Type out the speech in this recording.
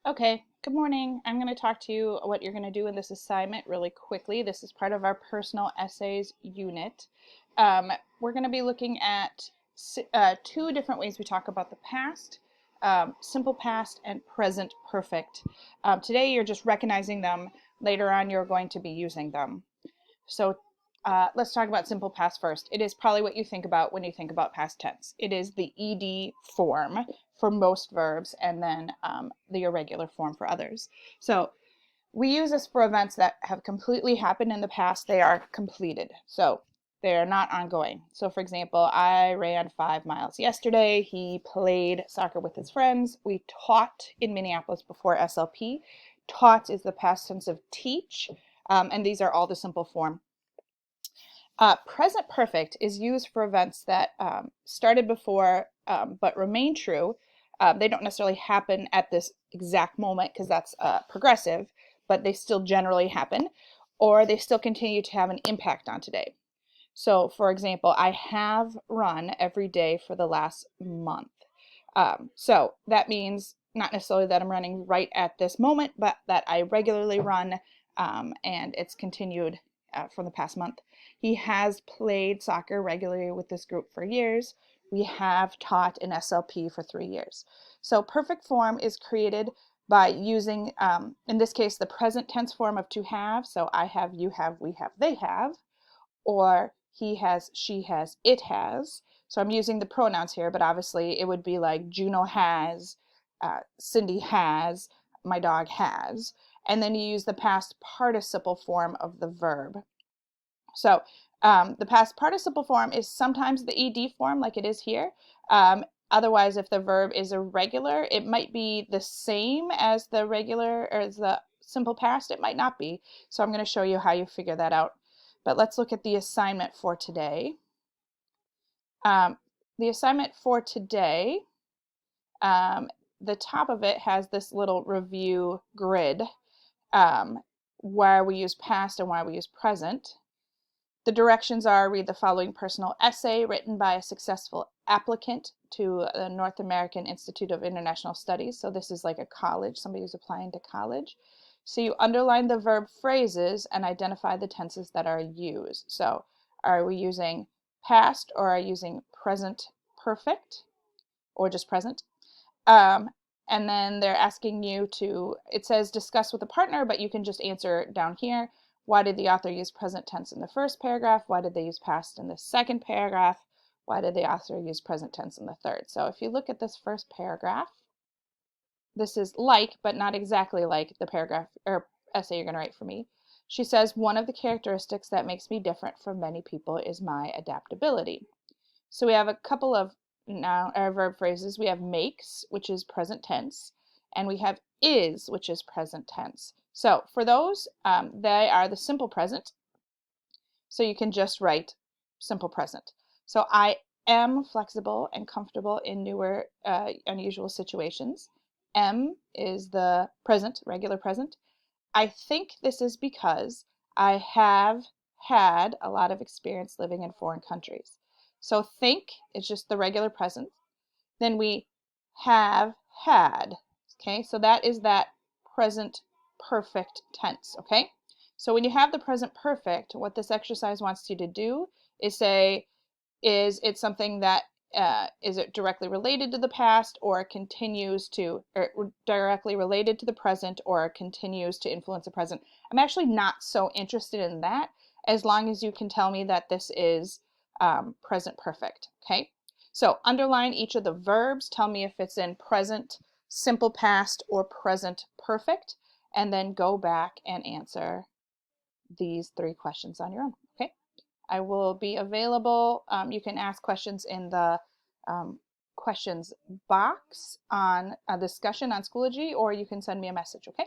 Okay, good morning. I'm going to talk to you what you're going to do in this assignment really quickly. This is part of our personal essays unit. We're going to be looking at two different ways we talk about the past, simple past and present perfect. Today you're just recognizing them. Later on you're going to be using them. So let's talk about simple past first. It is probably what you think about when you think about past tense. It is the ed form for most verbs and then the irregular form for others. So we use this for events that have completely happened in the past. They are completed. So they are not ongoing. So for example, I ran 5 miles yesterday. He played soccer with his friends. We taught in Minneapolis before SLP. Taught is the past tense of teach. And these are all the simple form. Present perfect is used for events that started before but remain true. They don't necessarily happen at this exact moment because that's progressive, but they still generally happen, or they still continue to have an impact on today. So, for example, I have run every day for the last month. So that means not necessarily that I'm running right at this moment, but that I regularly run and it's continued from the past month. He has played soccer regularly with this group for years. We have taught in SLP for 3 years. So perfect form is created by using, in this case, the present tense form of to have. So I have, you have, we have, they have, or he has, she has, it has. So I'm using the pronouns here, but obviously it would be like Juno has, Cindy has, my dog has. And then you use the past participle form of the verb. So the past participle form is sometimes the ed form like it is here. Otherwise, if the verb is irregular, it might be the same as the regular or as the simple past. It might not be. So I'm going to show you how you figure that out. But let's look at the assignment for today. The assignment for today, the top of it has this little review grid where we use past and why we use present. The directions are read the following personal essay written by a successful applicant to the North American Institute of International Studies. So this is like a college, somebody who's applying to college. So you underline the verb phrases and identify the tenses that are used. So are we using past or are we using present perfect or just present? And then they're asking you to, it says discuss with a partner, but you can just answer down here. Why did the author use present tense in the first paragraph? Why did they use past in the second paragraph? Why did the author use present tense in the third? So if you look at this first paragraph, this is like, but not exactly like the paragraph or essay you're going to write for me. She says, one of the characteristics that makes me different from many people is my adaptability. So we have a couple of noun or verb phrases. We have makes, which is present tense, and we have is, which is present tense. So for those, they are the simple present. So you can just write simple present. So I am flexible and comfortable in newer, unusual situations. Am is the present, regular present. I think this is because I have had a lot of experience living in foreign countries. So think is just the regular present. Then we have had. Okay, so that is that present perfect tense. Okay, so when you have the present perfect, what this exercise wants you to do is say, is it something that is it directly related to the past or continues to, or directly related to the present or continues to influence the present? I'm actually not so interested in that as long as you can tell me that this is present perfect. Okay, so underline each of the verbs. Tell me if it's in present, simple past, or present perfect, and then go back and answer these 3 questions on your own. Okay. I will be available. You can ask questions in the questions box on a discussion on Schoology, or you can send me a message, okay?